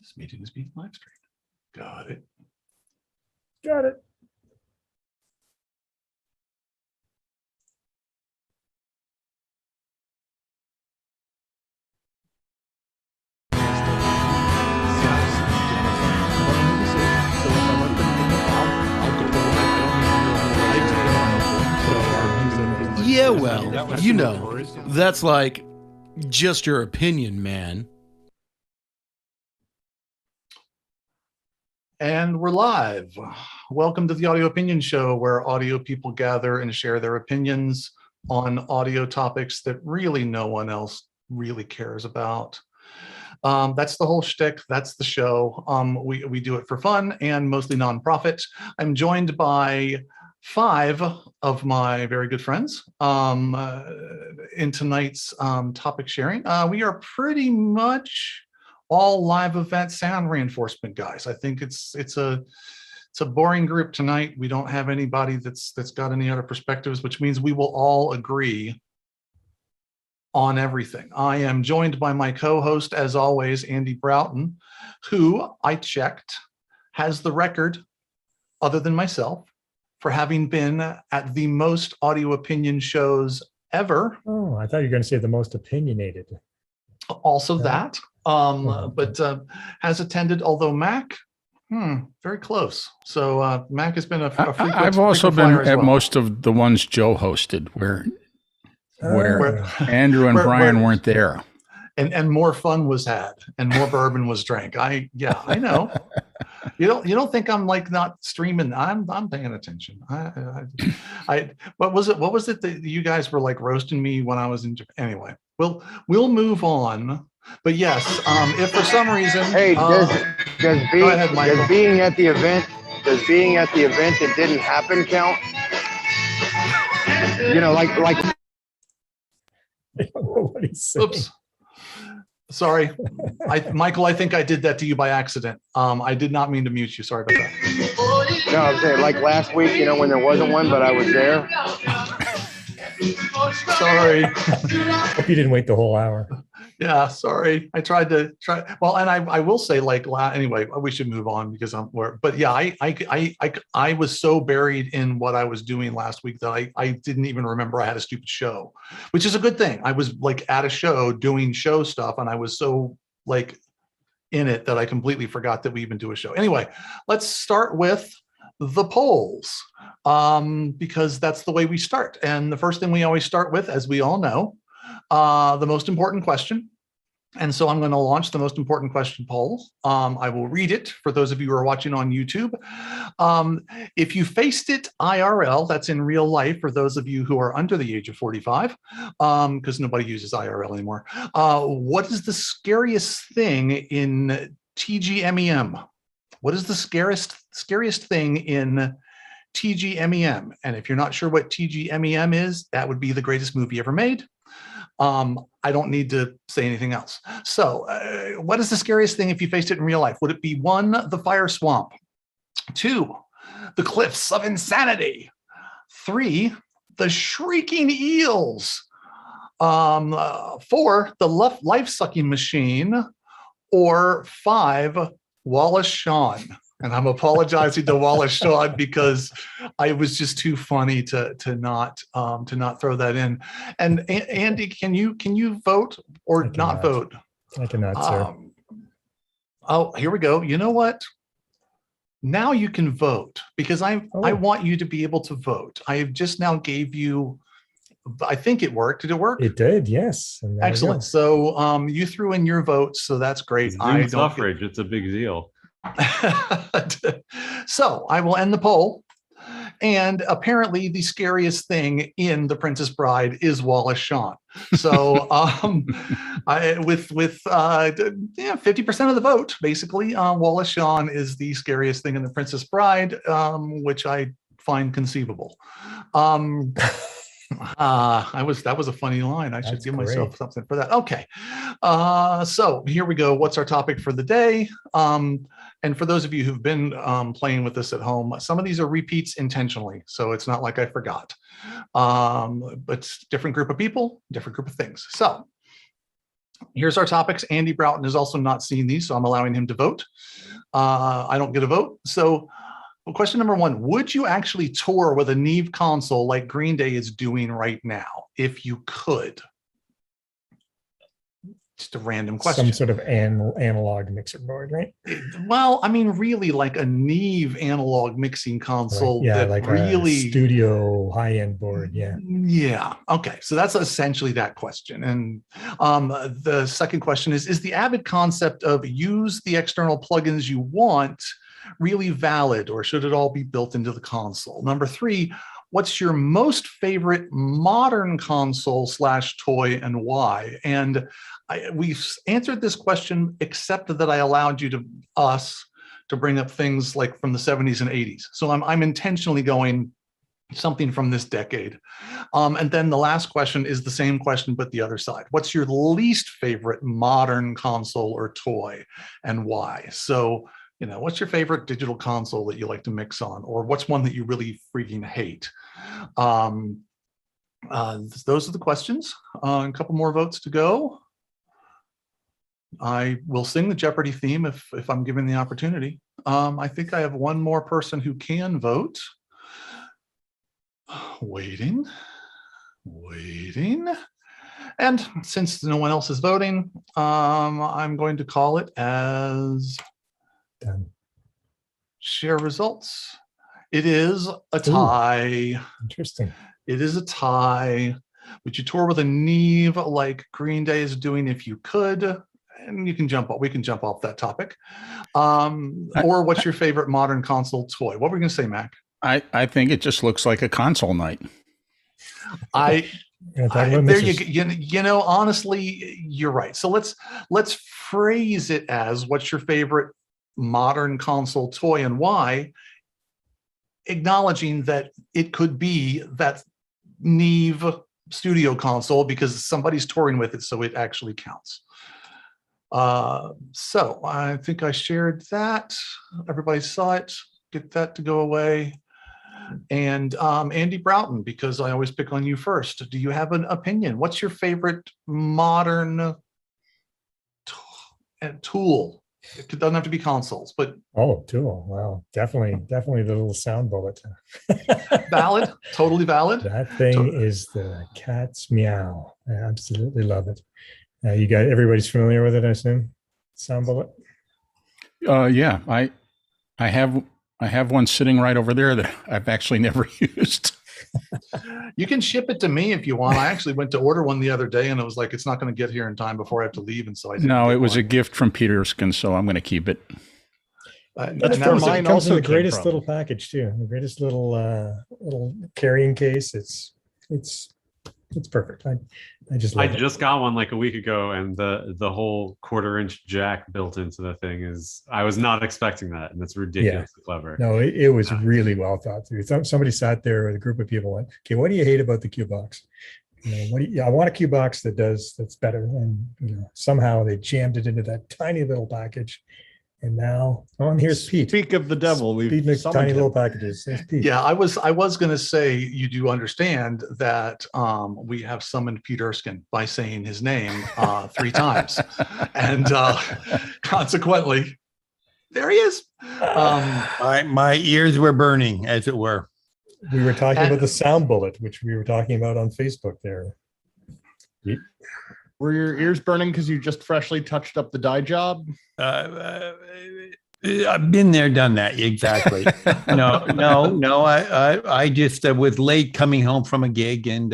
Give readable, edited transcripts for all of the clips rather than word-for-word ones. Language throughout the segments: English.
This meeting is being live streamed. Got it. Got it. Yeah, well, you know, that's like just your opinion, man. And we're live. Welcome to the Audio Opinion Show, where audio people gather and share their opinions on audio topics that really no one else really cares about. That's the whole shtick. That's the show. We do it for fun and mostly nonprofit. I'm joined by 5 of my very good friends in tonight's topic sharing. We are pretty much all live event sound reinforcement guys. I think it's a boring group tonight. We don't have anybody that's got any other perspectives, which means we will all agree on everything. I am joined by my co-host, as always, Andy Broughton, who I checked has the record, other than myself, for having been at the most audio opinion shows ever. Oh, I thought you were going to say the most opinionated. Also that, but has attended, although Mac, very close. So Mac has been a frequent, I've also been at well. most of the ones Joe hosted where Andrew and Brian weren't there. And more fun was had and more bourbon was drank. I know. You don't think I'm like not streaming? I'm paying attention. What was it that you guys were like roasting me when I was in Japan? Anyway, we'll move on. But yes, if for some reason, hey, does being at the event that didn't happen count? You know, like. I don't know what he's saying. Oops. Sorry, Michael, I think I did that to you by accident. I did not mean to mute you. Sorry about that. No, I'm saying like last week, you know, when there wasn't one, but I was there. Sorry. Hope you didn't wait the whole hour. Yeah, sorry. I tried. Well, and I will say, like, anyway, we should move on because but yeah, I was so buried in what I was doing last week that I didn't even remember I had a stupid show, which is a good thing. I was like at a show doing show stuff, and I was so like in it that I completely forgot that we even do a show. Anyway, let's start with the polls, because that's the way we start. And the first thing we always start with, as we all know, the most important question. And so I'm going to launch the most important question poll. I will read it for those of you who are watching on YouTube. If you faced it IRL, that's in real life for those of you who are under the age of 45, because nobody uses IRL anymore. What is the scariest thing in TGMEM? What is the scariest thing in TGMEM? And if you're not sure what TGMEM is, that would be the greatest movie ever made. I don't need to say anything else. So what is the scariest thing if you faced it in real life? Would it be 1, the fire swamp, 2, the cliffs of insanity, 3, the shrieking eels, 4, the life-sucking machine, or 5, Wallace Shawn? And I'm apologizing to Wallace Shawn because I was just too funny to not throw that in. And Andy, can you vote or not vote? I cannot, sir. Oh, here we go. You know what? Now you can vote because I want you to be able to vote. I have just now gave you. I think it worked. Did it work? It did, yes. Excellent. So you threw in your votes, so that's great. Zoom suffrage. It's a big deal. So I will end the poll. And apparently the scariest thing in The Princess Bride is Wallace Shawn. So with 50% of the vote, basically, Wallace Shawn is the scariest thing in The Princess Bride, which I find conceivable. That was a funny line. I should give myself something for that. Okay. So here we go. What's our topic for the day? And for those of you who've been playing with this at home, some of these are repeats intentionally. So it's not like I forgot. But different group of people, different group of things. So Here's our topics. Andy Broughton has also not seen these, so I'm allowing him to vote. I don't get a vote. So question number 1, would you actually tour with a Neve console like Green Day is doing right now, if you could? Just a random question. Some sort of analog mixer board, right? Well, I mean, really like a Neve analog mixing console. Like really a studio high-end board. Yeah. Yeah. Okay. So that's essentially that question. And the second question is the AVID concept of use the external plugins you want really valid, or should it all be built into the console? Number 3, what's your most favorite modern console / toy and why? And we've answered this question, except that I allowed us to bring up things like from the 70s and 80s. So I'm intentionally going something from this decade. And then the last question is the same question, but the other side. What's your least favorite modern console or toy and why? So, what's your favorite digital console that you like to mix on, or what's one that you really freaking hate? Those are the questions. A couple more votes to go. I will sing the Jeopardy theme if I'm given the opportunity. I think I have one more person who can vote. Waiting. And since no one else is voting, I'm going to call it as done. Share results. It is a tie. Interesting. It is a tie. Would you tour with a Neve like Green Day is doing if you could? And we can jump off that topic. Or what's your favorite modern console toy? What were you going to say, Mac? I think it just looks like a console night. Honestly, you're right. So let's phrase it as what's your favorite modern console toy and why, acknowledging that it could be that Neve studio console because somebody's touring with it, so it actually counts. So I think I shared that. Everybody saw it. Get that to go away. And Andy Broughton, because I always pick on you first. Do you have an opinion? What's your favorite modern tool? It doesn't have to be consoles, but tool. Wow, definitely the little sound bullet. Valid, totally valid. That thing is the cat's meow. I absolutely love it. Everybody's familiar with it, I assume. Sound bullet. Yeah, I have one sitting right over there that I've actually never used. You can ship it to me if you want. I actually went to order one the other day, and it was like it's not going to get here in time before I have to leave, and so I didn't. No, it was a gift from Erskine, so I'm going to keep it. That's where mine comes in the greatest little package too. The greatest little carrying case. It's perfect. I just got one like a week ago, and the whole 1/4-inch jack built into the thing I was not expecting that, and it's ridiculously clever. No, it was really well thought through. Somebody sat there with a group of people like, okay, what do you hate about the Q box? I want a Q box that's better, and somehow they jammed it into that tiny little package. And now, and here's Pete. Speak of the devil. Pete makes tiny little packages. There's Pete. Yeah, I was going to say, you do understand that we have summoned Pete Erskine by saying his name 3 times, and consequently, there he is. My ears were burning, as it were. We were talking about the sound bullet, which we were talking about on Facebook there. Were your ears burning because you just freshly touched up the dye job? I've been there, done that. Exactly. No. I just was late coming home from a gig, and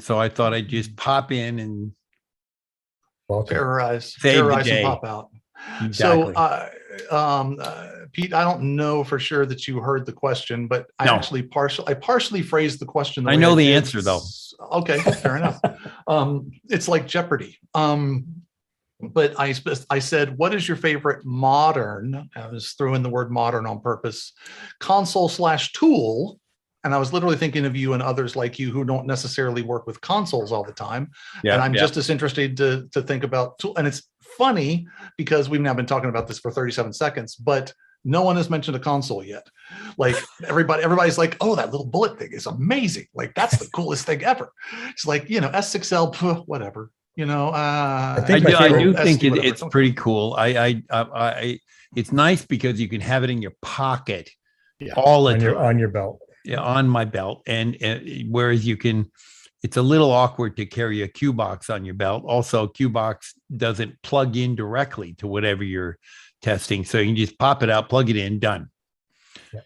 so I thought I'd just pop in and terrorize and pop out. Exactly. So, Pete, I don't know for sure that you heard the question, but I partially phrased the question. I know the answer, though. Okay, fair enough. It's like Jeopardy. But I said, what is your favorite modern? I was throwing the word modern on purpose. Console / tool. And I was literally thinking of you and others like you who don't necessarily work with consoles all the time. Yeah, and I'm just as interested to think about tool. And it's funny because we've now been talking about this for 37 seconds, but no one has mentioned a console yet. Like everybody's like, oh, that little bullet thing is amazing. Like that's the coolest thing ever. It's like, S6L, whatever. You know, I I think my do, I favorite- do think SD, whatever. it's pretty cool. It's nice because you can have it in your pocket Yeah. all the on time. your belt. Yeah, on my belt. And whereas it's a little awkward to carry a cue box on your belt. Also, cue box doesn't plug in directly to whatever you're testing. So you can just pop it out, plug it in, done.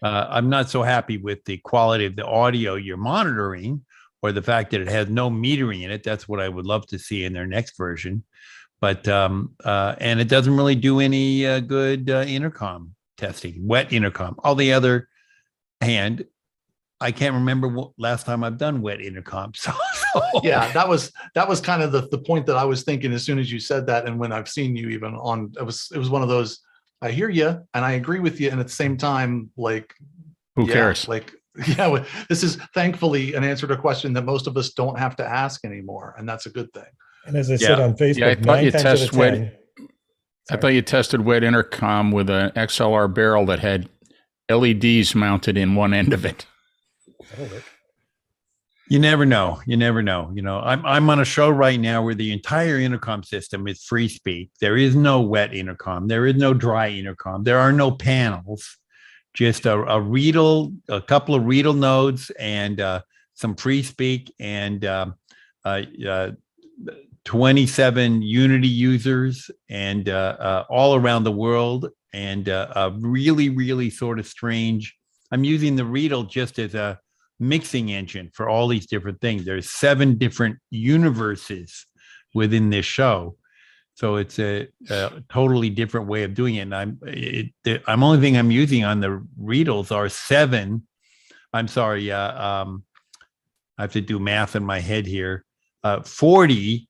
I'm not so happy with the quality of the audio you're monitoring, or the fact that it has no metering in it. That's what I would love to see in their next version. But and it doesn't really do any good intercom testing, wet intercom. All the other hand, I can't remember what last time I've done wet intercom. So Yeah, that was kind of the point that I was thinking as soon as you said that, and when I've seen you even on, it was one of those. I hear you and I agree with you, and at the same time, like, Who yeah, cares? Like, yeah, this is thankfully an answer to a question that most of us don't have to ask anymore, and that's a good thing. And as I said on Facebook, Yeah, I thought 9 you times out of test 10. wet. I thought you tested wet intercom with an XLR barrel that had LEDs mounted in one end of it. That'll work. you never know. You never know. You know, I'm on a show right now where the entire intercom system is free speak. There is no wet intercom. There is no dry intercom. There are no panels. Just a couple of Riedel nodes, and some free speak, and 27 Unity users, and all around the world, and a really, really sort of strange. I'm using the Riedel just as a mixing engine for all these different things. There's 7 different universes within this show. So it's a totally different way of doing it. And I'm only thing I'm using on the Riedels are 7. I'm sorry. I have to do math in my head here. 40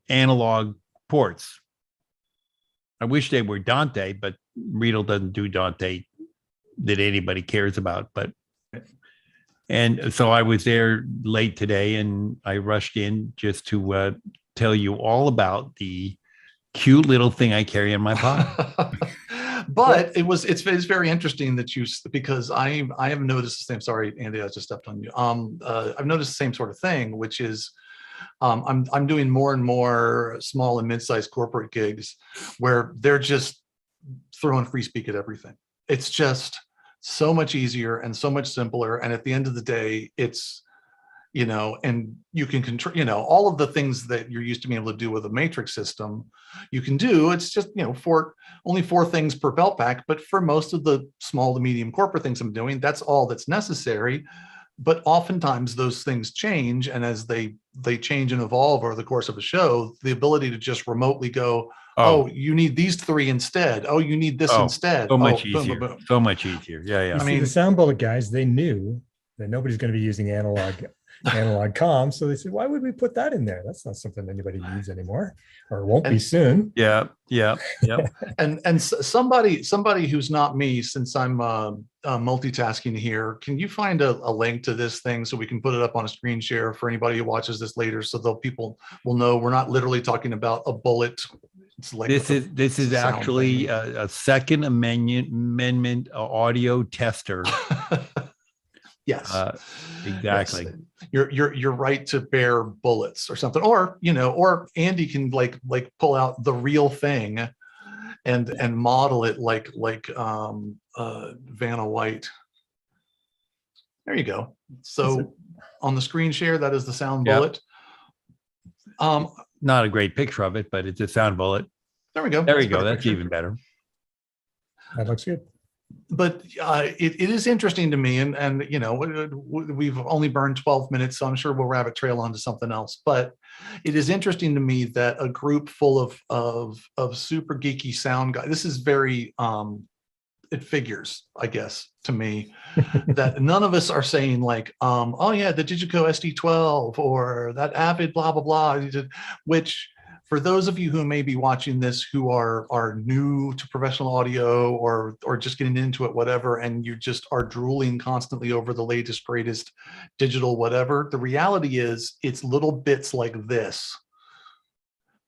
analog ports. I wish they were Dante, but Riedel doesn't do Dante that anybody cares about. And so I was there late today, and I rushed in just to tell you all about the cute little thing I carry in my pocket. But it's very interesting that because I have noticed the same. Sorry, Andy, I just stepped on you. I've noticed the same sort of thing, which is I'm doing more and more small and mid-sized corporate gigs where they're just throwing free speak at everything. It's just so much easier and so much simpler. And at the end of the day, it's, and you can control, all of the things that you're used to being able to do with a matrix system, you can do. It's just, only 4 things per belt pack. But for most of the small to medium corporate things I'm doing, that's all that's necessary. But oftentimes those things change. And as they change and evolve over the course of a show, the ability to just remotely go, oh, you need these 3 instead. Oh, you need this instead. So much boom, easier. boom, boom. So much easier. Yeah. I mean, the sound bullet guys, they knew that nobody's going to be using analog comms. So they said, why would we put that in there? That's not something anybody needs anymore, or won't be soon. Yeah. And somebody who's not me, since I'm multitasking here, can you find a link to this thing so we can put it up on a screen share for anybody who watches this later, so people will know we're not literally talking about a bullet. It's like this is actually a Second Amendment audio tester. Yes, exactly. Yes. Your right to bear bullets or something, or or Andy can like pull out the real thing and model it like Vanna White. There you go. So on the screen share, that is the sound bullet. Not a great picture of it, but it's a sound bullet. There we go. There you go. That's even better. That looks good. But it is interesting to me, and we've only burned 12 minutes, so I'm sure we'll rabbit trail onto something else. But it is interesting to me that a group full of super geeky sound guys. This is very it figures, I guess, to me that none of us are saying like, oh yeah, the Digico SD12 or that AVID blah blah blah, which. For those of you who may be watching this who are new to professional audio or just getting into it, whatever, and you just are drooling constantly over the latest, greatest digital whatever, the reality is it's little bits like this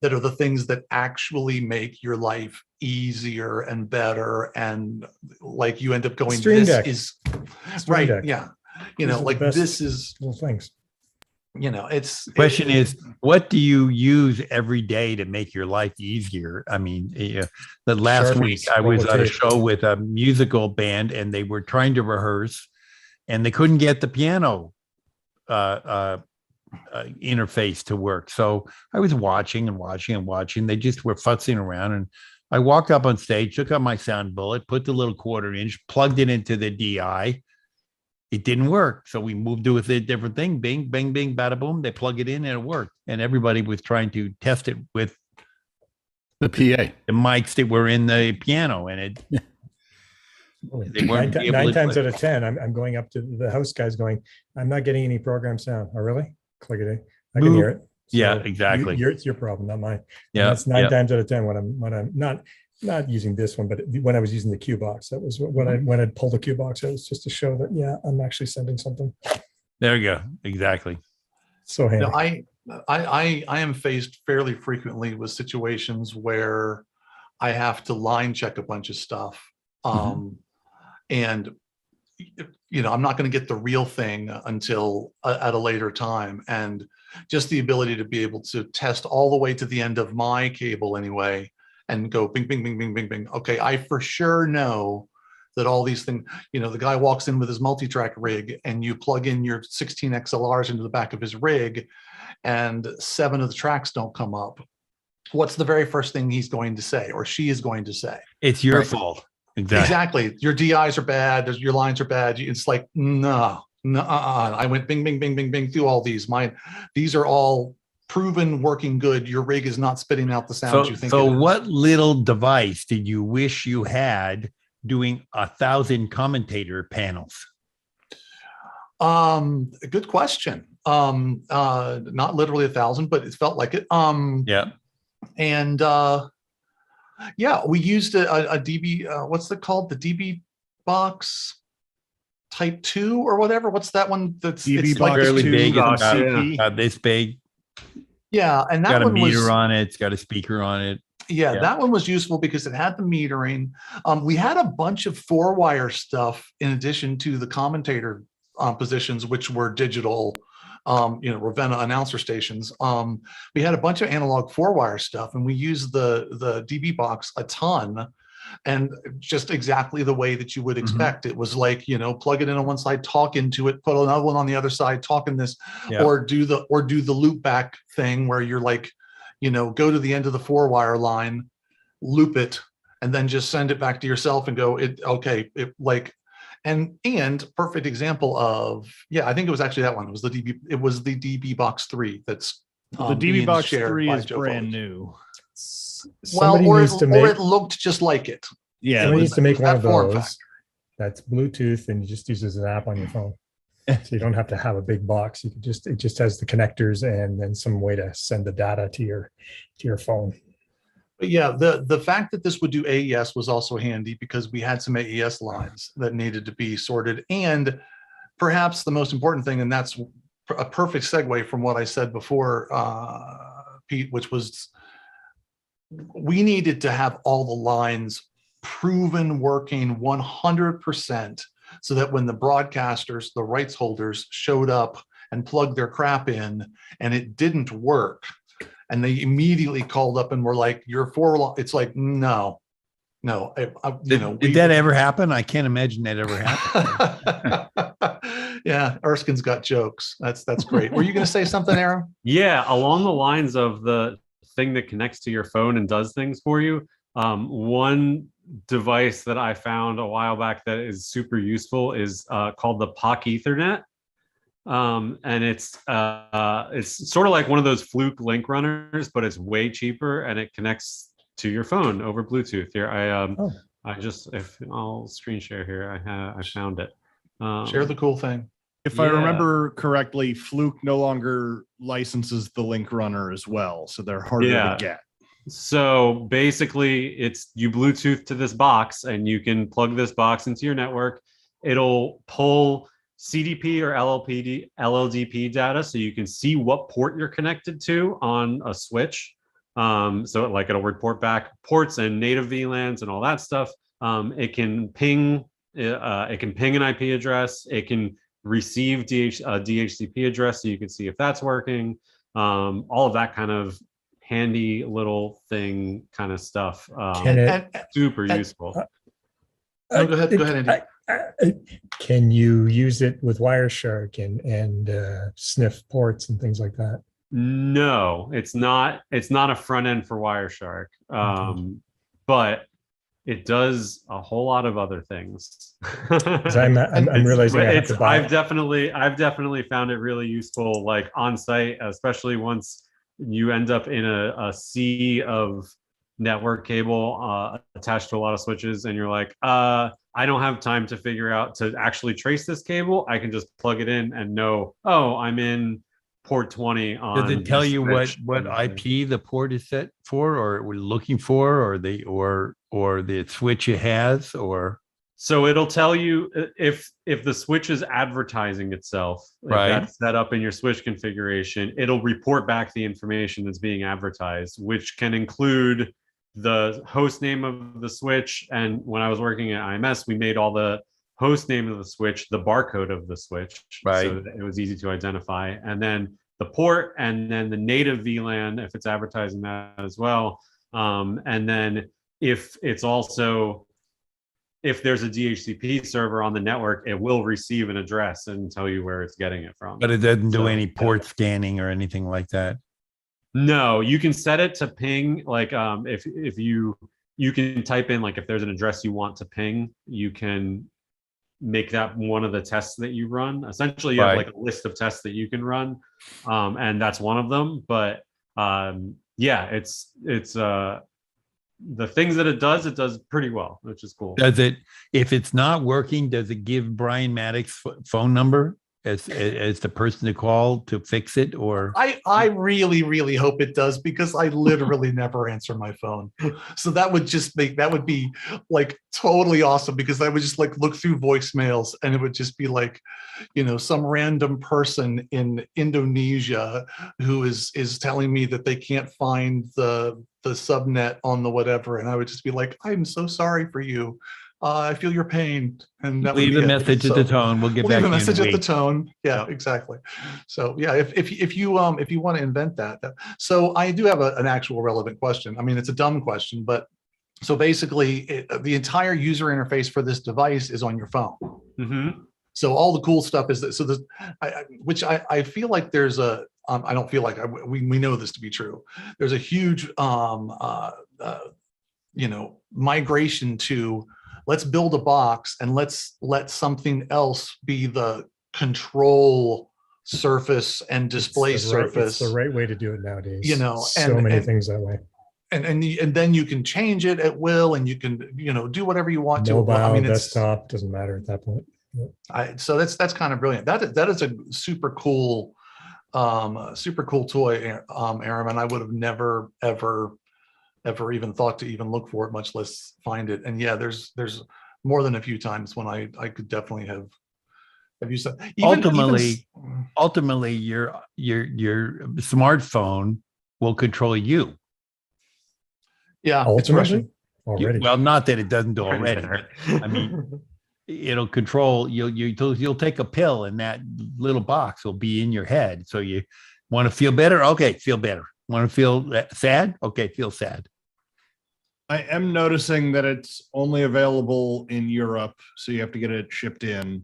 that are the things that actually make your life easier and better. And like you end up going, Stream this Deck. is Stream right. Deck. Yeah. These are the like best this is little things. it's Question is, what do you use every day to make your life easier? I mean, the last week Sharpies, I was roll at a tape. show with a musical band, and they were trying to rehearse, and they couldn't get the piano interface to work. So I was watching and watching and watching. They just were futzing around, and I walked up on stage, took out my sound bullet, put the little 1/4 inch, plugged it into the DI. It didn't work. So we moved to a different thing. Bing, bing, bing, bada boom. They plug it in and it worked. And everybody was trying to test it with The PA. the mics that were in the piano. And they weren't able Nine to do times it. out of 10, I'm going up to the house guys going, I'm not getting any program sound. Oh, really? Click it in. I can hear it. Yeah, exactly. It's your problem, not mine. Yeah, That's nine yeah. times out of 10 when I'm not using this one, but when I was using the cue box, that was when I'd pull the cue box, it was just to show that, yeah, I'm actually sending something. There you go. Exactly. So handy. I am faced fairly frequently with situations where I have to line check a bunch of stuff. And I'm not going to get the real thing until at a later time. And just the ability to be able to test all the way to the end of my cable anyway, and go bing, bing, bing, bing, bing, bing. Okay, I for sure know that all these things, the guy walks in with his multi-track rig and you plug in your 16 XLRs into the back of his rig and 7 of the tracks don't come up. What's the very first thing he's going to say or she is going to say? It's your fault. Exactly. Your DIs are bad. Your lines are bad. It's like, no. I went bing, bing, bing, bing, bing through all these. These are all proven working good. Your rig is not spitting out the sounds you think. So what little device did you wish you had doing 1,000 commentator panels? Good question. Not literally 1,000, but it felt like it. Yeah. And we used a DB. What's it called? The DB box Type 2 or whatever. What's that one? That's DB like box fairly 2, big. It's CP. about this big. Yeah, and It's that got a one meter was on it. It's got a speaker on it. Yeah, Yeah. that one was useful because it had the metering. We had a bunch of 4-wire stuff in addition to the commentator positions, which were digital, Ravenna announcer stations. We had a bunch of analog 4-wire stuff, and we used the DB box a ton, and just exactly the way that you would expect. It was like, plug it in on one side, talk into it, put another one on the other side, talk in this, Yeah. or do the loop back thing where you're like, go to the end of the 4-wire line, loop it, and then just send it back to yourself and go, and perfect example of, I think it was actually that one. It was the DB Box 3 that's The DB being Box shared 3 by is Joe brand Foley. new. Somebody or needs to it make looked just like it. Yeah. somebody needs to make one that of form those factor. that's Bluetooth and you just use as an app on your phone. So you don't have to have a big box. It just has the connectors and then some way to send the data to your phone. But yeah, the fact that this would do AES was also handy because we had some AES lines that needed to be sorted. And perhaps the most important thing, and that's a perfect segue from what I said before, Pete, which was we needed to have all the lines proven working 100%, so that when the broadcasters, the rights holders showed up and plugged their crap in and it didn't work, and they immediately called up and were like, "You're for," it's like, no. Did that ever happen? I can't imagine that ever happened. Yeah, Erskine's got jokes. That's great. Were you going to say something, Aram? Yeah, along the lines of the thing that connects to your phone and does things for you. One device that I found a while back that is super useful is called the POC Ethernet. And it's sort of like one of those Fluke link runners, but it's way cheaper and it connects to your phone over Bluetooth. Here, I'll screen share here. I found it. Share the cool thing. If I remember correctly, Fluke no longer licenses the link runner as well, so they're harder to get. So basically, it's you Bluetooth to this box, and you can plug this box into your network. It'll pull CDP or LLDP data, so you can see what port you're connected to on a switch. So like it'll report back ports and native VLANs and all that stuff. It can ping. It can ping an IP address. It can receive DHCP address so you can see if that's working. All of that kind of handy little thing kind of stuff. Can it? Super useful. No, go ahead, Andy. Can you use it with Wireshark and sniff ports and things like that? No, it's not a front end for Wireshark. But it does a whole lot of other things. 'Cause I'm realizing I have to buy. I've definitely found it really useful, like on site, especially once you end up in a sea of network cable attached to a lot of switches, and you're like, I don't have time to figure out to actually trace this cable. I can just plug it in and know, oh, I'm in port 20 on. Does it tell you what switch. IP the port is set for, or we're looking for, or the switch it has, or? So it'll tell you if the switch is advertising itself, if Right. that's set up in your switch configuration, it'll report back the information that's being advertised, which can include the host name of the switch. And when I was working at IMS, we made all the host name of the switch, the barcode of the switch, Right. so that it was easy to identify, and then the port, and then the native VLAN if it's advertising that as well. And then if it's also, if there's a DHCP server on the network, it will receive an address and tell you where it's getting it from. But it doesn't do So, any port scanning or anything like that. No, you can set it to ping. Like if you can type in, like, if there's an address you want to ping, you can make that one of the tests that you run. Essentially, you have Right. like a list of tests that you can run, and that's one of them. But yeah, it's the things that it does pretty well, which is cool. Does it, if it's not working, does it give Brian Maddox phone number as the person to call to fix it, or? I really, really hope it does, because I literally never answer my phone. So that would be like totally awesome, because I would just like look through voicemails and it would just be like, some random person in Indonesia who is telling me that they can't find the subnet on the whatever. And I would just be like, I'm so sorry for you. I feel your pain. And that Leave would a be it. message at the tone. We'll get back Leave to a you in message at the week. tone. Yeah, exactly. So yeah, if you want to invent that. So I do have an actual relevant question. I mean, it's a dumb question, but so basically the entire user interface for this device is on your phone. Mm-hmm. So all the cool stuff is that, so the, which I feel like there's a, I don't feel like we know this to be true. There's a huge, migration to, let's build a box and let's let something else be the control surface and display surface. It's the right way to do it nowadays. And many things that way. And then you can change it at will, and you can do whatever you want to. Mobile, I mean, desktop, doesn't matter at that point. So that's kind of brilliant. That is a super cool toy, Aram, and I would have never ever even thought to even look for it, much less find it. And yeah, there's more than a few times when I could definitely have used that. Ultimately, your smartphone will control you. Yeah, ultimately, already. Well, not that it doesn't do already, but I mean, it'll control you. You'll take a pill, and that little box will be in your head. So you want to feel better? Okay, feel better. Want to feel sad? Okay, feel sad. I am noticing that it's only available in Europe, so you have to get it shipped in.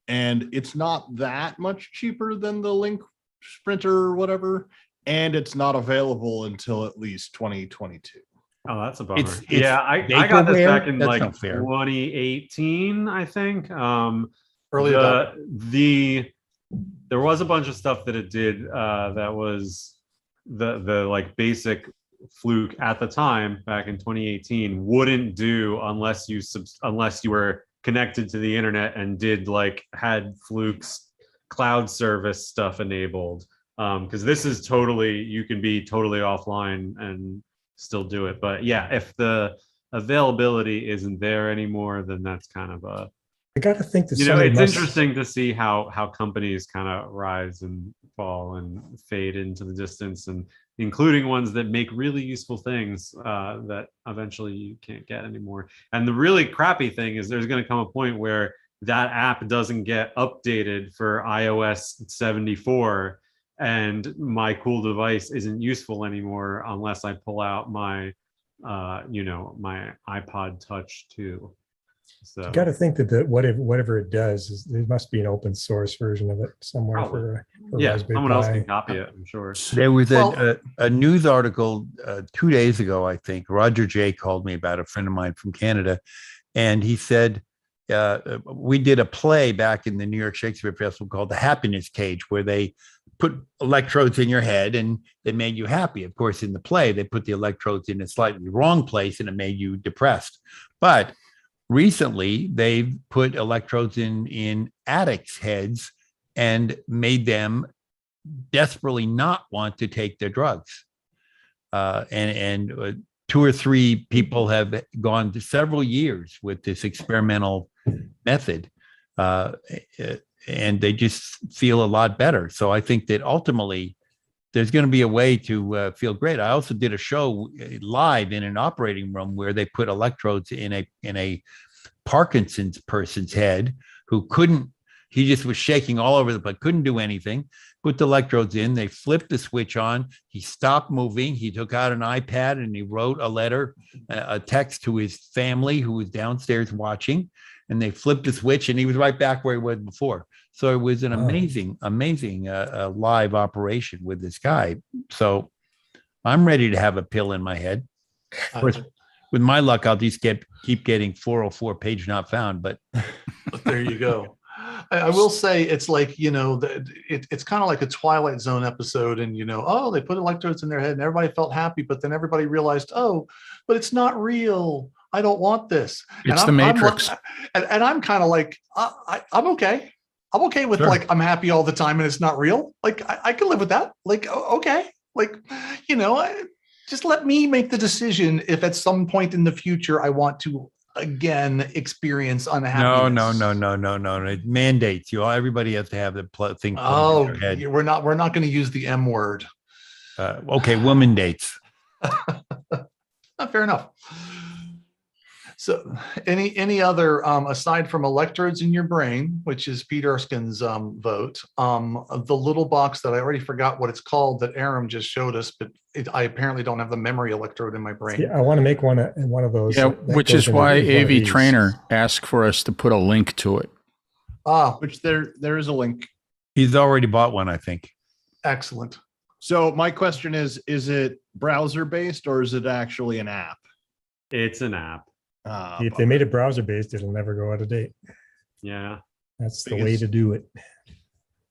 And it's not that much cheaper than the Link Sprinter or whatever. And it's not available until at least 2022. Oh, that's a bummer. It's I got this back in That's like not fair. 2018, I think. Early adopter. There was a bunch of stuff that it did that was the like basic Fluke at the time back in 2018 wouldn't do unless you were connected to the internet and had Fluke's cloud service stuff enabled. Because this is you can be totally offline and still do it. But yeah, if the availability isn't there anymore, then that's kind of I got to think that it's interesting to see how companies kind of rise and fall and fade into the distance, and including ones that make really useful things that eventually you can't get anymore. And the really crappy thing is there's going to come a point where that app doesn't get updated for iOS 74, and my cool device isn't useful anymore unless I pull out my, my iPod Touch 2. So You got to think that whatever it does, there must be an open source version of it somewhere for Raspberry someone else Pi. can copy it, I'm sure. There was a news article 2 days ago, I think. Roger J called me about a friend of mine from Canada, and he said, we did a play back in the New York Shakespeare Festival called The Happiness Cage, where they put electrodes in your head and they made you happy. Of course, in the play, they put the electrodes in a slightly wrong place and it made you depressed. But recently, they've put electrodes in addicts' heads and made them desperately not want to take their drugs. And 2 or 3 people have gone to several years with this experimental method, and they just feel a lot better. So I think that ultimately there's going to be a way to feel great. I also did a show live in an operating room where they put electrodes in a Parkinson's person's head who couldn't. He just was shaking all over the place, couldn't do anything. Put the electrodes in, they flipped the switch on. He stopped moving. He took out an iPad and he wrote a letter, a text to his family who was downstairs watching. And they flipped the switch and he was right back where he was before. So it was an amazing live operation with this guy. So I'm ready to have a pill in my head. Of course, with my luck, I'll just keep getting 404 page not found, but there you go. I will say it's like, it's kind of like a Twilight Zone episode, and they put electrodes in their head and everybody felt happy, but then everybody realized, but it's not real. I don't want this. It's the Matrix. And I'm kind of like, I'm okay. I'm okay with I'm happy all the time and it's not real. Like I can live with that. Like, okay. Like, just let me make the decision if at some point in the future I want to again experience unhappiness. No. It mandates you. Everybody has to have the thing. Oh, we're not going to use the M word. Okay, woman dates. Fair enough. So any other, aside from electrodes in your brain, which is Pete Erskine's vote, the little box that I already forgot what it's called that Aram just showed us, but I apparently don't have the memory electrode in my brain. Yeah, I want to make one of those. Yeah, which is why AV Trainer asked for us to put a link to it. Which there is a link. He's already bought one, I think. Excellent. So my question is it browser based or is it actually an app? It's an app. If they made it browser based, it'll never go out of date. Yeah, that's the way to do it.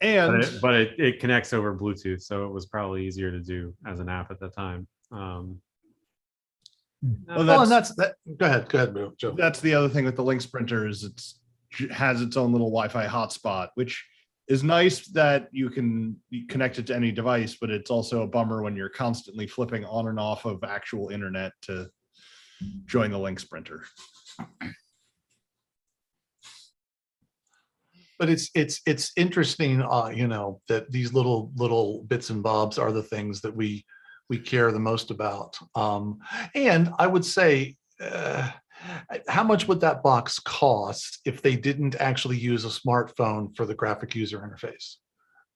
And but it connects over Bluetooth, so it was probably easier to do as an app at the time. Go ahead, Joe. That's the other thing with the Lynx printer is it has its own little Wi-Fi hotspot, which is nice that you can connect it to any device, but it's also a bummer when you're constantly flipping on and off of actual internet to join the Lynx printer. But it's interesting, that these little bits and bobs are the things that we care the most about. And I would say, how much would that box cost if they didn't actually use a smartphone for the graphic user interface,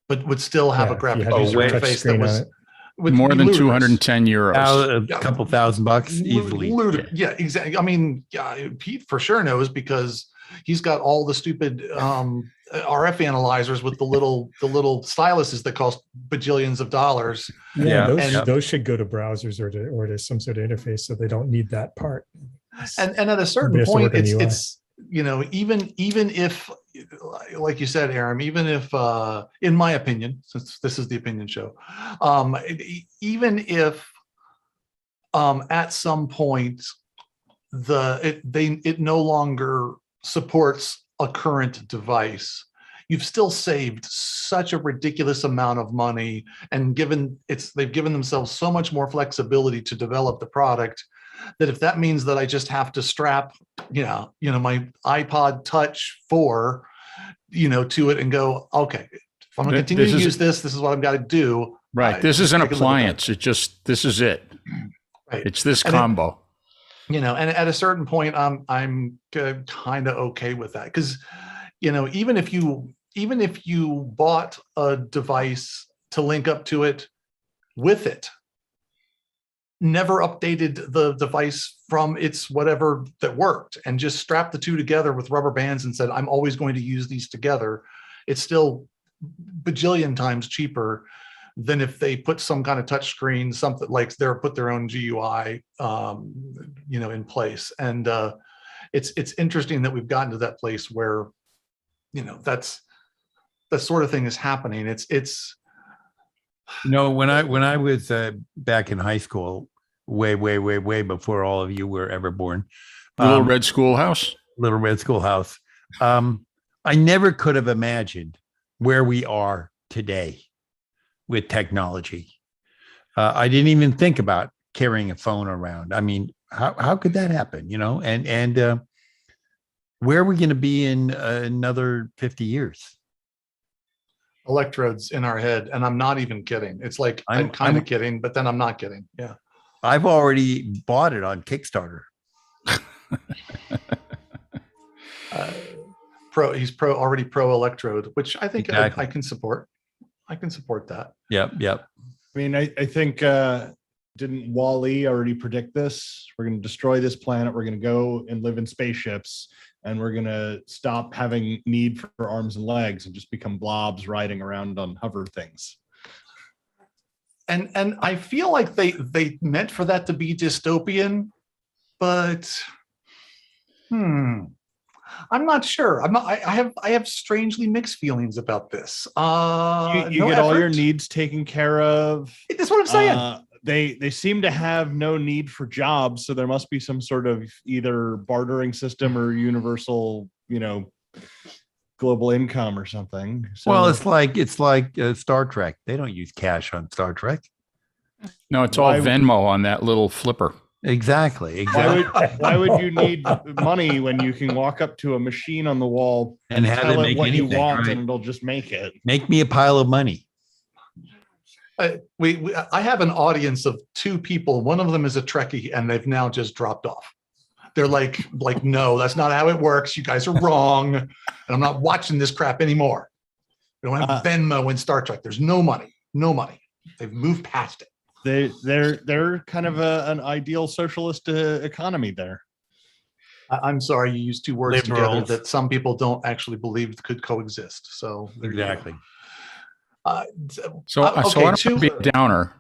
but would still have a graphic user interface that was more than 210 euros, a couple $1,000 easily. Yeah, exactly. I mean, Pete for sure knows because he's got all the stupid RF analyzers with the little styluses that cost bajillions of dollars. Yeah, those should go to browsers or to some sort of interface, so they don't need that part. And at a certain point, it's even if, like you said, Aram, even if, in my opinion, since this is the opinion show, even if at some point it no longer supports a current device, you've still saved such a ridiculous amount of money, and they've given themselves so much more flexibility to develop the product, that if that means that I just have to strap, my iPod Touch 4, to it and go, okay, if I'm going to continue to use this is what I've got to do. Right. This is an appliance. This is it. Right. It's this combo. And at a certain point, I'm kind of okay with that because, even if you bought a device to link up to it with it, never updated the device from its whatever that worked, and just strapped the two together with rubber bands and said, I'm always going to use these together, it's still bajillion times cheaper than if they put some kind of touch screen, something like put their own GUI, in place. And it's interesting that we've gotten to that place where, that sort of thing is happening. It's when I was back in high school, way before all of you were ever born, Little Red Schoolhouse. Little Red Schoolhouse. I never could have imagined where we are today with technology. I didn't even think about carrying a phone around. I mean, how could that happen? And where are we going to be in another 50 years? Electrodes in our head, and I'm not even kidding. It's like I'm kind of kidding, but then I'm not kidding. Yeah, I've already bought it on Kickstarter. He's already pro electrode, which I think Exactly. I can support. I can support that. Yep. I mean, I think, didn't Wall-E already predict this? We're going to destroy this planet. We're going to go and live in spaceships, and we're going to stop having need for arms and legs and just become blobs riding around on hover things. And I feel like they meant for that to be dystopian, but I'm not sure. I have strangely mixed feelings about this. You get all your needs taken care of. That's what I'm saying. They seem to have no need for jobs, so there must be some sort of either bartering system or universal, global income or something. So, Well, it's like Star Trek. They don't use cash on Star Trek. No, it's all Venmo on that little flipper. Exactly. why would you need money when you can walk up to a machine on the wall And have tell it it make what you anything, want, right? and it'll just make it? Make me a pile of money. I have an audience of two people. One of them is a Trekkie, and they've now just dropped off. They're like, no, that's not how it works. You guys are wrong, and I'm not watching this crap anymore. We don't have Venmo in Star Trek. There's no money. They've moved past it. They're kind of an ideal socialist economy there. I'm sorry, you used two words together Liberals. that some people don't actually believe could coexist. So there you go. Exactly. So I don't want to be a downer.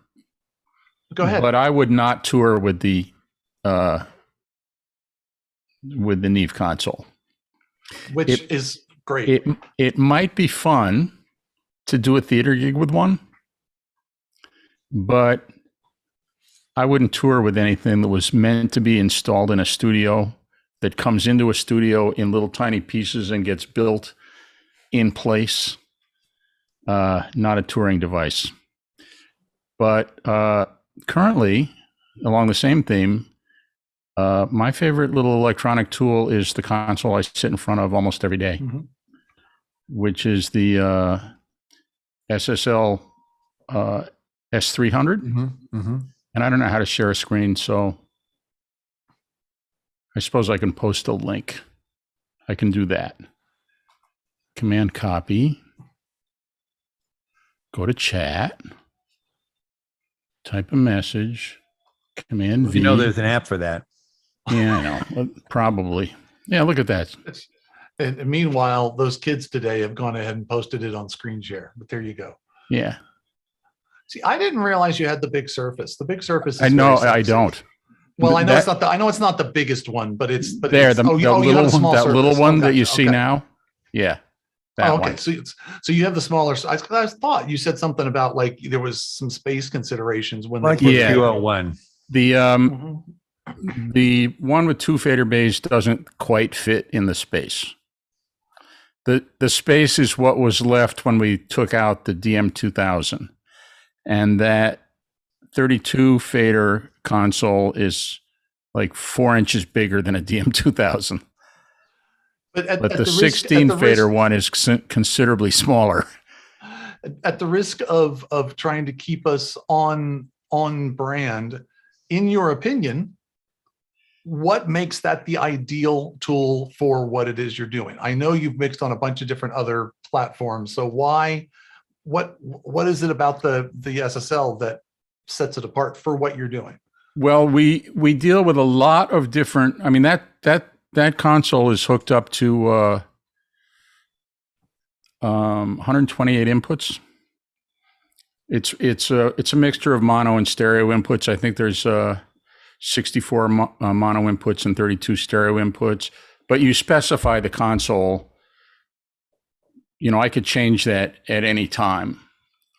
Go ahead. But I would not tour with the Neve console, which is great. It might be fun to do a theater gig with one, but I wouldn't tour with anything that was meant to be installed in a studio, that comes into a studio in little tiny pieces and gets built in place. Not a touring device. But currently, along the same theme, my favorite little electronic tool is the console I sit in front of almost every day, which is the SSL S300. And I don't know how to share a screen, so I suppose I can post a link. I can do that. Command copy. Go to chat. Type a message. Command V. There's an app for that. Yeah, I know. Probably. Yeah, look at that. And meanwhile, those kids today have gone ahead and posted it on screen share. But there you go. Yeah. See, I didn't realize you had the big Surface. The big Surface is I know. very I sexy. don't. Well, I know it's not the. I know it's not the biggest one, but it's. But there, it's, the little one that you see now. Yeah. That okay, one. So you have the smaller. I thought you said something about like there was some space considerations when Like they the 201. The one with two fader bays doesn't quite fit in the space. The space is what was left when we took out the DM2000, and that 32 fader console is like 4 inches bigger than a DM2000. But the 16 fader one is considerably smaller. At the risk of trying to keep us on brand, in your opinion, what makes that the ideal tool for what it is you're doing? I know you've mixed on a bunch of different other platforms. So what is it about the SSL that sets it apart for what you're doing? Well, we deal with a lot of different. I mean, that console is hooked up to 128 inputs. It's a mixture of mono and stereo inputs. I think there's 64 mono inputs and 32 stereo inputs. But you specify the console. You know, I could change that at any time.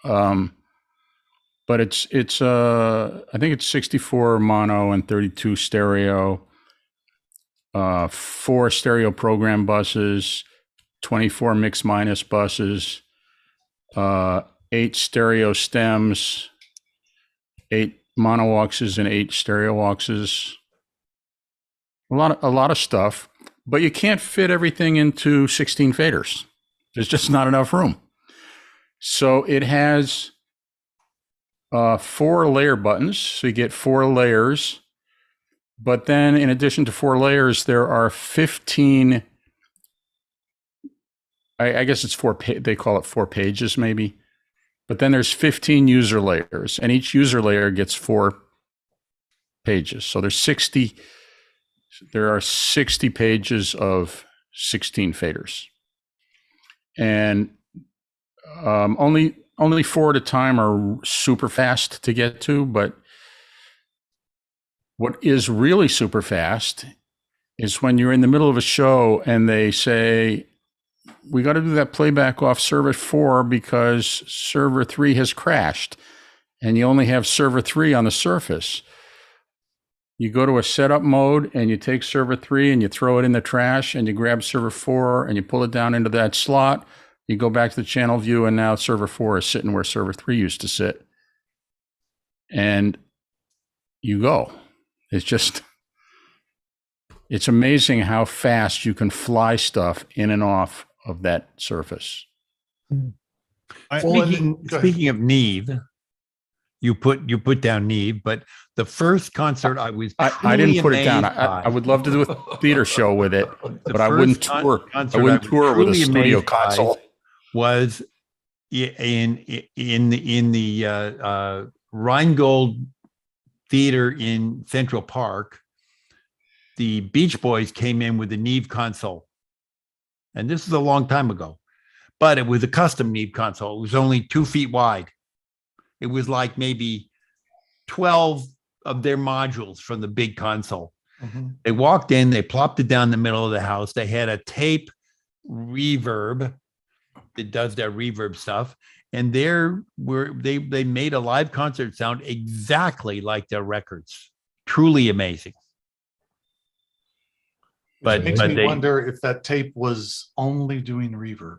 But it's I think it's 64 mono and 32 stereo, 4 stereo program buses, 24 mix minus buses, 8 stereo stems, 8 mono auxes and 8 stereo auxes. A lot of stuff, but you can't fit everything into 16 faders. There's just not enough room. So it has 4 layer buttons. So you get 4 layers. But then in addition to 4 layers, there are 15, I guess it's 4, they call it 4 pages maybe. But then there's 15 user layers, and each user layer gets 4 pages. So there are 60 pages of 16 faders. And only 4 at a time are super fast to get to, but what is really super fast is when you're in the middle of a show and they say, we got to do that playback off server 4 because server 3 has crashed and you only have server 3 on the surface. You go to a setup mode and you take server 3 and you throw it in the trash and you grab server 4 and you pull it down into that slot. You go back to the channel view and now server 4 is sitting where server 3 used to sit. And you go. It's amazing how fast you can fly stuff in and off of that surface. Speaking of Neve, you put down Neve, but the first concert I was I didn't put it down. I would love to do a theater show with it, but I wouldn't tour. I wouldn't tour with a studio console. Was in the Rheingold Theater in Central Park. The Beach Boys came in with the Neve console, and this is a long time ago, but it was a custom Neve console. It was only 2 feet wide. It was like maybe 12 of their modules from the big console. Mm-hmm. They walked in, they plopped it down the middle of the house. They had a tape reverb that does that reverb stuff. And they made a live concert sound exactly like their records. Truly amazing. But it makes me wonder if that tape was only doing reverb.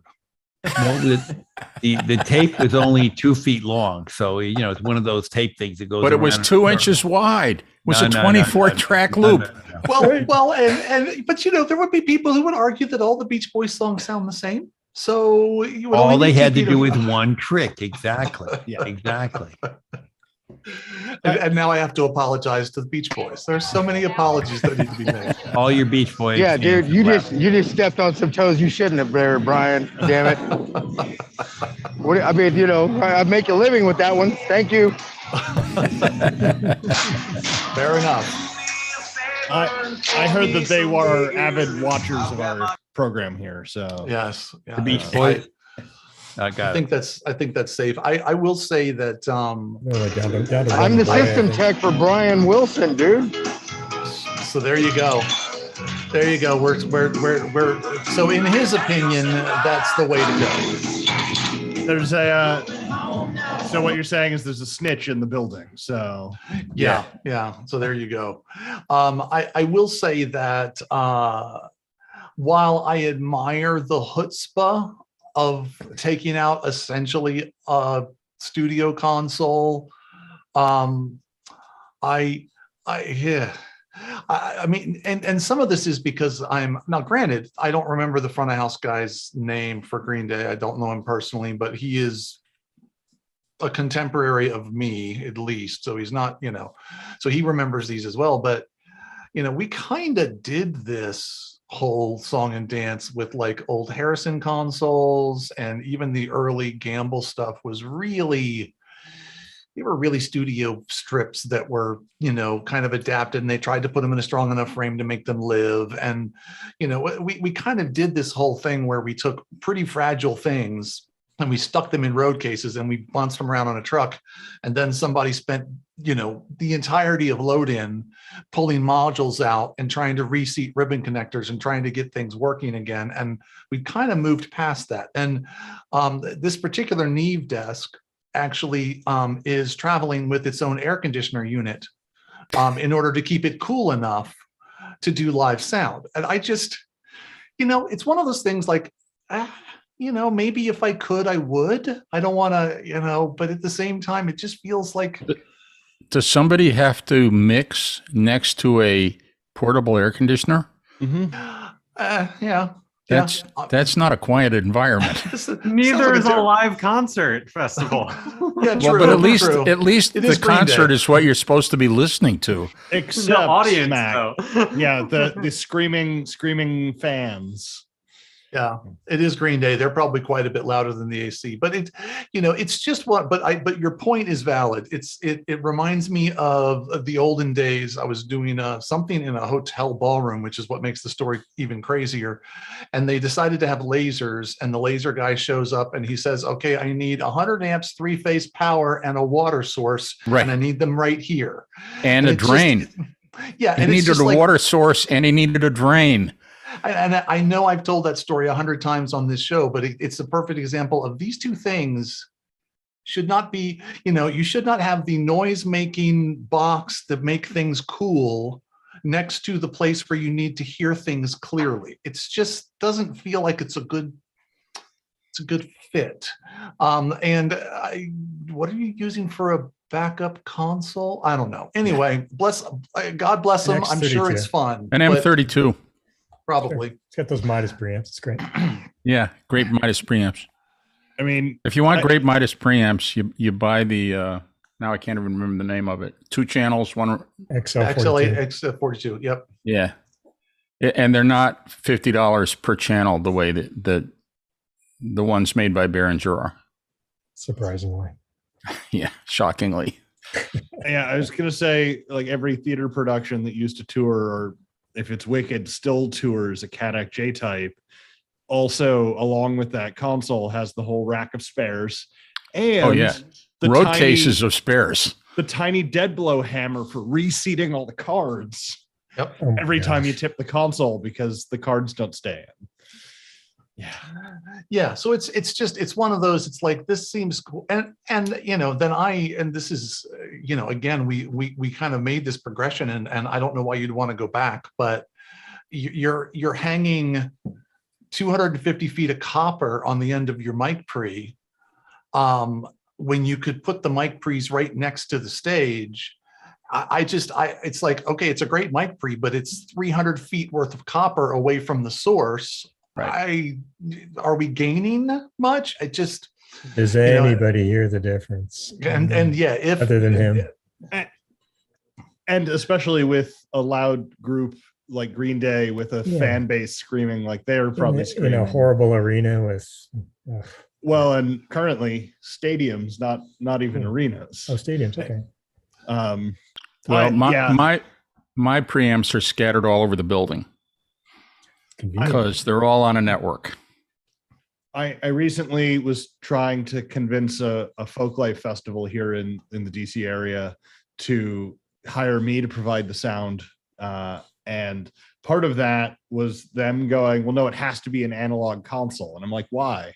No, the tape was only 2 feet long, so it's one of those tape things that goes. But it was 2 inches wide. It was a 24-track loop. Well, but there would be people who would argue that all the Beach Boys songs sound the same. So all they had to do with one trick. Exactly. Yeah, exactly. And now I have to apologize to the Beach Boys. There's so many apologies that need to be made. All your Beach Boys. Yeah, dude, you just stepped on some toes you shouldn't have there, Brian. Damn it. I make a living with that one. Thank you. Fair enough. I heard that they were avid watchers of our program here. So yes, the Beach Boys. I think that's safe. I will say that I'm the system tech for Brian Wilson, dude. So there you go. There you go. We're so in his opinion, that's the way to go. There's so what you're saying is there's a snitch in the building. So yeah. So there you go. I will say that while I admire the chutzpah of taking out essentially a studio console, I mean, and some of this is because I'm now granted, I don't remember the front of house guy's name for Green Day. I don't know him personally, but he is a contemporary of me at least. So he's not, so he remembers these as well. But, we kind of did this whole song and dance with like old Harrison consoles, and even the early Gamble stuff was really, they were really studio strips that were, kind of adapted, and they tried to put them in a strong enough frame to make them live. And, we kind of did this whole thing where we took pretty fragile things and we stuck them in road cases and we bounced them around on a truck. And then somebody spent, the entirety of load in pulling modules out and trying to reseat ribbon connectors and trying to get things working again. And we kind of moved past that. And this particular Neve desk actually is traveling with its own air conditioner unit in order to keep it cool enough to do live sound. And I just, it's one of those things like, maybe if I could, I would. I don't want to, but at the same time, it just feels like. Does somebody have to mix next to a portable air conditioner? Yeah. That's not a quiet environment. Neither is a live concert festival. Yeah, true. Well, but at least It is the Green concert Day. is what you're supposed to be listening to. Except The audience, Mac. though. Yeah, the screaming fans. Yeah, it is Green Day. They're probably quite a bit louder than the AC, but it's just but your point is valid. It reminds me of the olden days. I was doing something in a hotel ballroom, which is what makes the story even crazier. And they decided to have lasers, and the laser guy shows up and he says, okay, I need 100 amps, 3-phase power and a water source. Right. And I need them right here. And a drain. Yeah. He And it's needed just a like, water source and he needed a drain. and I know I've told that story 100 times on this show, but it's a perfect example of these two things should not be, you should not have the noise making box that make things cool next to the place where you need to hear things clearly. It's just doesn't feel like it's a good fit. What are you using for a backup console? I don't know. Anyway, God bless them. I'm sure 32. it's fun. An but M32. Probably. It's got those Midas preamps. It's great. Yeah, great Midas preamps. I mean, If you want great Midas preamps, you buy the now I can't even remember the name of it. 2 channels, one. XL42. XL42. Yep. Yeah, and they're not $50 per channel the way that the ones made by Behringer are. Surprisingly. Yeah, shockingly. yeah, I was gonna say, like, every theater production that used to tour, or if it's Wicked, still tours a Cadillac J-type. Also, along with that console, has the whole rack of spares, and the road cases of spares. The tiny dead blow hammer for reseating all the cards. Yep. Oh my Every time you gosh. tip the console, because the cards don't stay in. Yeah. So it's one of those, it's like, this seems cool. And then this is, again, we kind of made this progression, and I don't know why you'd want to go back, but you're hanging 250 feet of copper on the end of your mic pre, when you could put the mic pre's right next to the stage. It's like, okay, it's a great mic pre, but it's 300 feet worth of copper away from the source. Right. Are we gaining much? Does anybody hear the difference? And yeah, if other than him. And especially with a loud group like Green Day with a fan base screaming, like they're probably screaming in a horrible arena with. Well, and currently stadiums, not even arenas. Oh, stadiums. Okay. Well, my preamps are scattered all over the building because they're all on a network. I recently was trying to convince a folklife festival here in the DC area to hire me to provide the sound. And part of that was them going, well, no, it has to be an analog console. And I'm like, why?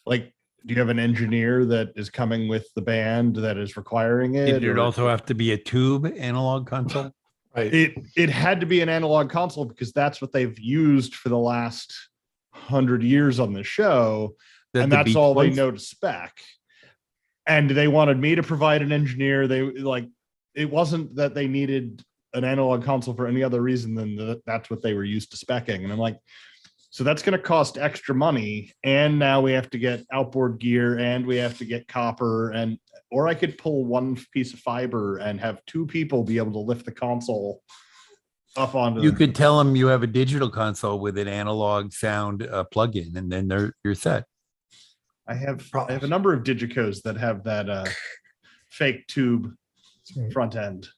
Like, do you have an engineer that is coming with the band that is requiring it? Did it also have to be a tube analog console? Right. It had to be an analog console because that's what they've used for the last 100 years on the show. And that's all they know to spec. And they wanted me to provide an engineer. It wasn't that they needed an analog console for any other reason than that's what they were used to speccing. And I'm like, so that's going to cost extra money. And now we have to get outboard gear and we have to get copper, or I could pull one piece of fiber and have 2 people be able to lift the console up onto You them. could tell them you have a digital console with an analog sound plug-in, and then you're set. I have a number of Digicos that have that fake tube front end.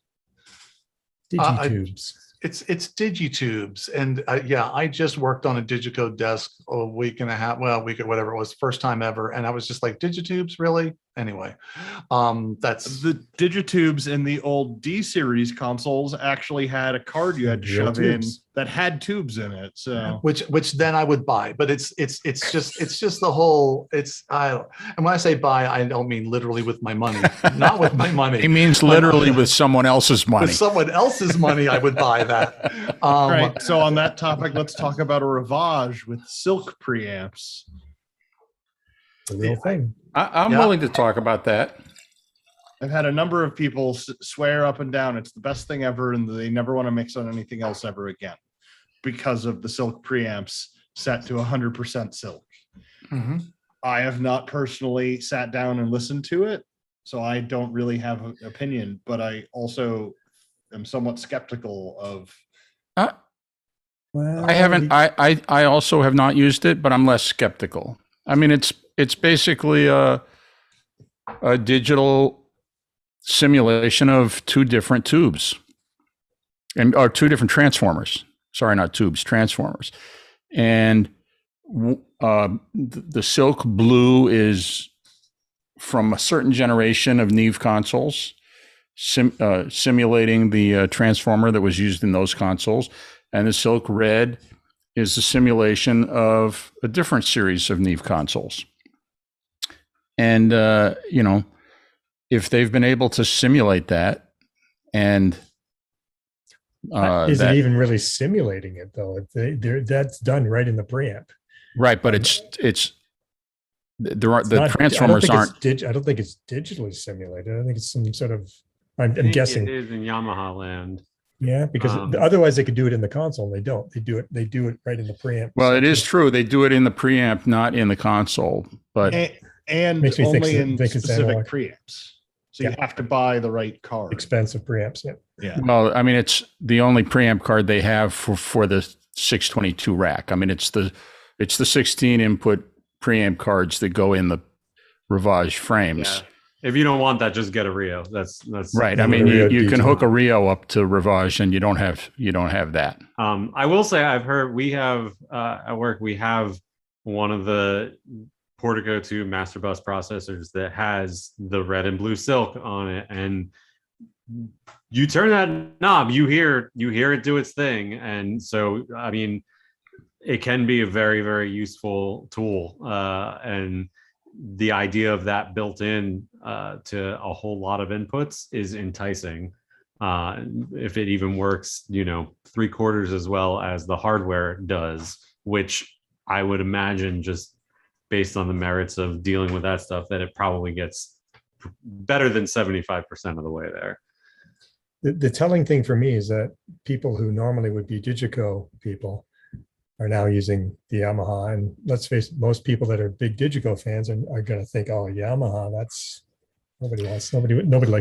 Digitubes. It's Digitubes, and yeah, I just worked on a Digico desk a week and a half, well, a week or whatever it was, first time ever, and I was just like, Digitubes, really? Anyway, that's The Digitubes in the old D series consoles actually had a card you had to Real shove tubes. in that had tubes in it. So which then I would buy, but it's just the whole and when I say buy, I don't mean literally with my money, not with my money. He means literally with someone else's money. With someone else's money, I would buy that. right. So on that topic, let's talk about a Rivage with silk preamps. The real thing. I'm Yeah. willing to talk about that. I've had a number of people swear up and down it's the best thing ever, and they never want to mix on anything else ever again because of the silk preamps set to 100% silk. Mhm. I have not personally sat down and listened to it, so I don't really have an opinion, but I also am somewhat skeptical of. Well, I haven't. I also have not used it, but I'm less skeptical. I mean, it's basically a digital simulation of two different tubes, or two different transformers. Sorry, not tubes, transformers. And the Silk Blue is from a certain generation of Neve consoles, simulating the transformer that was used in those consoles. And the Silk Red is the simulation of a different series of Neve consoles. And, if they've been able to simulate that, and is it even really simulating it though? That's done right in the preamp. right, but the transformers aren't. I don't think it's digitally simulated. I think it's some sort of. I'm I think guessing. it is in Yamaha land. Yeah, because otherwise they could do it in the console. And they don't. They do it right in the preamp. Well, it is true. They do it in the preamp, not in the console. But And Makes me think only in it's specific analog. preamps. So you Yeah. have to buy the right card. Expensive preamps. Yeah. Yeah. well, I mean, it's the only preamp card they have for the 622 rack. I mean, it's the 16 input preamp cards that go in the Rivage frames. Yeah. If you don't want that, just get a Rio. That's Right. Yeah, I mean, Rio you can DJ. hook a Rio up to Rivage, and you don't have that. I will say I've heard we have at work we have one of the Portico 2 master bus processors that has the red and blue silk on it, and you turn that knob, you hear it do its thing. And so I mean, it can be a very, very useful tool, and the idea of that built in to a whole lot of inputs is enticing. If it even works, 3/4 as well as the hardware does, which I would imagine, just based on the merits of dealing with that stuff, that it probably gets better than 75% of the way there. The telling thing for me is that people who normally would be Digico people are now using the Yamaha. And let's face it, most people that are big Digico fans are going to think, oh, Yamaha, that's nobody likes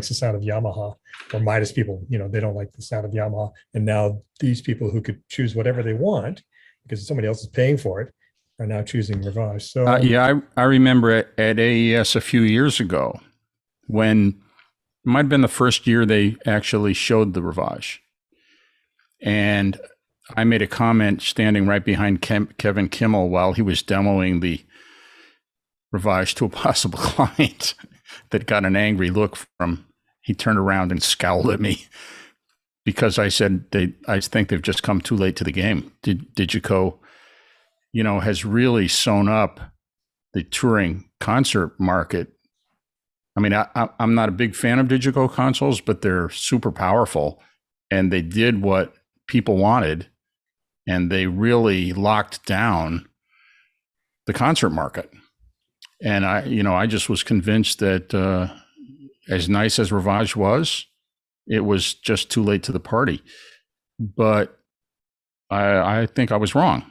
the sound of Yamaha. Or Midas people, they don't like the sound of Yamaha. And now these people who could choose whatever they want because somebody else is paying for it are now choosing Rivage. So I remember at AES a few years ago when it might have been the first year they actually showed the Rivage. And I made a comment standing right behind Kevin Kimmel while he was demoing the Rivage to a possible client that got an angry look from. He turned around and scowled at me because I said I think they've just come too late to the game. Digico, has really sewn up the touring concert market. I mean, I'm not a big fan of Digico consoles, but they're super powerful, and they did what people wanted, and they really locked down the concert market. And I just was convinced that as nice as Rivage was, it was just too late to the party. But I think I was wrong.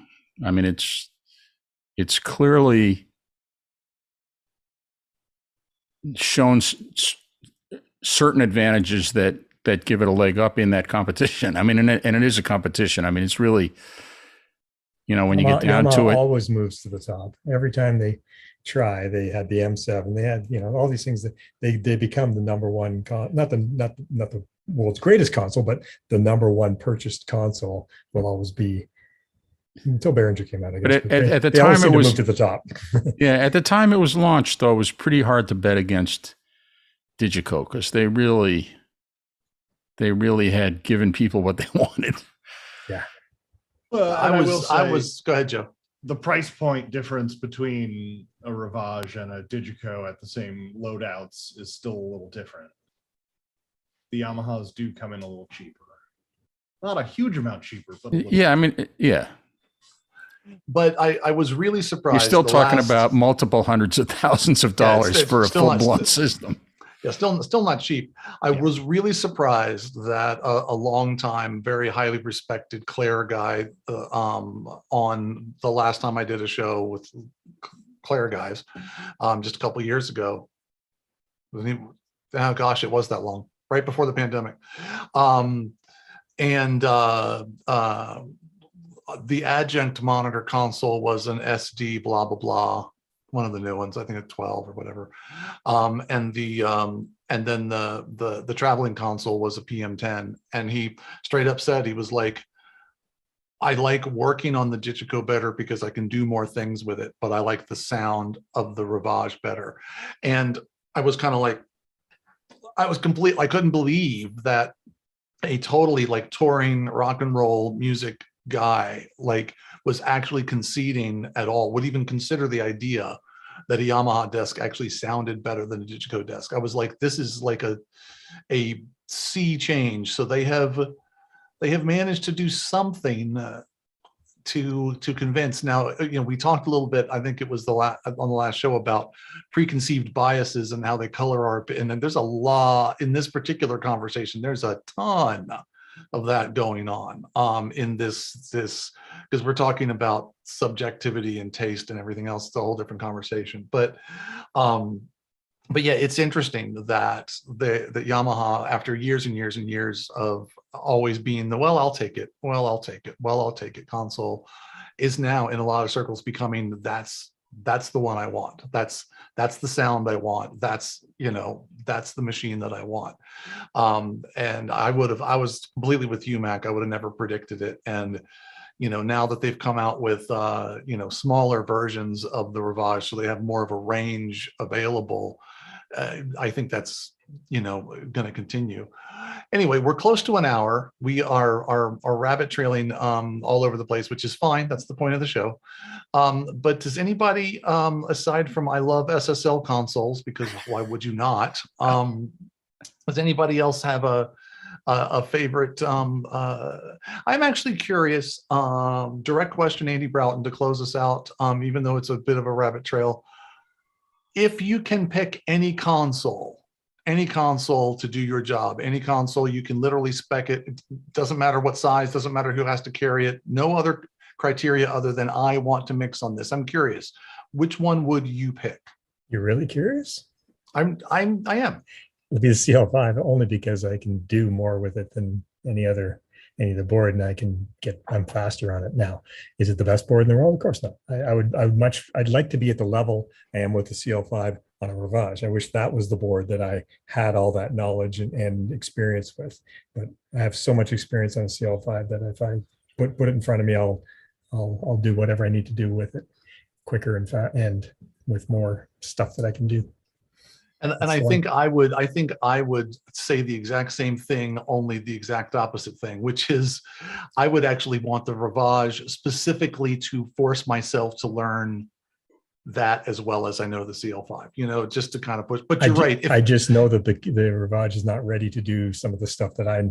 I mean, it's clearly shown certain advantages that that give it a leg up in that competition. I mean, and it is a competition. I mean, it's really, when you get down to it, always moves to the top. Every time they try, they had the M7, they had, all these things that they become the number one, not the world's greatest console, but the number one purchased console will always be, until Behringer came out, I guess. But at the time it was to the top. Yeah, at the time it was launched, though, it was pretty hard to bet against Digico because they really had given people what they wanted. Yeah. Well, I was. Go ahead, Joe. The price point difference between a Ravage and a Digico at the same loadouts is still a little different. The Yamahas do come in a little cheaper. Not a huge amount cheaper, but a little yeah, I mean, yeah. But I was really surprised. You're still talking about multiple hundreds of thousands of dollars for a full-blown system. Yeah, still not cheap. I was really surprised that a long time, very highly respected Claire guy on the last time I did a show with Claire guys, just a couple of years ago. Oh gosh, it was that long, right before the pandemic. The adjunct monitor console was an SD blah blah blah, one of the new ones, I think at 12 or whatever, and then the traveling console was a PM10, and he straight up said, he was like, I like working on the Digico better because I can do more things with it, but I like the sound of the Ravage better. And I was kind of like, I couldn't believe that a totally like touring rock and roll music guy was actually conceding at all, would even consider the idea that a Yamaha desk actually sounded better than a Digico desk. I was like, this is like a sea change. So they have managed to do something to convince. Now, we talked a little bit, I think it was on the last show, about preconceived biases and how they color our, and then there's a lot in this particular conversation. There's a ton of that going on in this because we're talking about subjectivity and taste and everything else. It's a whole different conversation, but yeah, it's interesting that the Yamaha, after years and years and years of always being the I'll take it console, is now in a lot of circles becoming that's the one I want. That's the sound I want. That's the machine that I want. And I was completely with you, Mac. I would have never predicted it. And now that they've come out with smaller versions of the Ravage, so they have more of a range available, I think that's going to continue. Anyway, we're close to an hour. We are rabbit trailing all over the place, which is fine. That's the point of the show. But does anybody, aside from I love SSL consoles, because why would you not? Does anybody else have a favorite? I'm actually curious. Direct question, Andy Broughton, to close us out. Even though it's a bit of a rabbit trail, if you can pick any console to do your job, any console, you can literally spec it. It doesn't matter what size, doesn't matter who has to carry it. No other criteria other than I want to mix on this. I'm curious, which one would you pick? You're really curious? I am. It'll be the CL5, only because I can do more with it than any other board, and I'm faster on it. Now, is it the best board in the world? Of course not. I'd like to be at the level I am with the CL5 on a Ravage. I wish that was the board that I had all that knowledge and experience with, but I have so much experience on a CL5 that if I put it in front of me, I'll do whatever I need to do with it quicker and with more stuff that I can do. And I think I would say the exact same thing, only the exact opposite thing, which is I would actually want the Ravage specifically to force myself to learn that as well as I know the CL5, just to kind of push. But you're right. I just know that the Ravage is not ready to do some of the stuff that I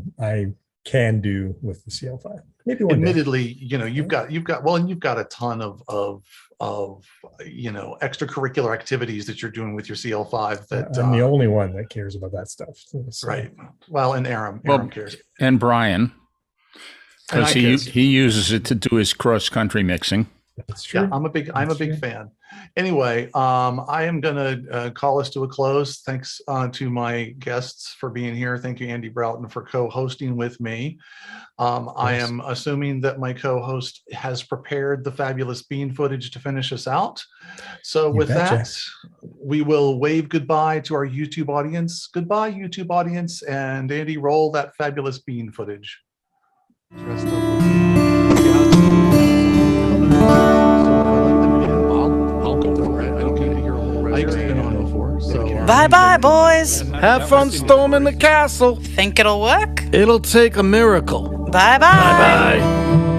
can do with the CL5. Maybe one admittedly, day. you've got a ton of extracurricular activities that you're doing with your CL5. That I'm the only one that cares about that stuff. So. Right. Well, and Aram cares. And Brian, because he uses it to do his cross-country mixing. That's true. Yeah, I'm a big That's true. fan. Anyway, I am gonna call us to a close. Thanks to my guests for being here. Thank you, Andy Broughton, for co-hosting with me. I am assuming that my co-host has prepared the fabulous bean footage to finish us out. So You with betcha. that, we will wave goodbye to our YouTube audience. Goodbye, YouTube audience. And Andy, roll that fabulous bean footage. Dressed up I'll go for it. I don't need to hear a whole I've been on before. So Bye-bye, boys. Have fun storming the castle. Think it'll work? It'll take a miracle. Bye-bye. Bye-bye.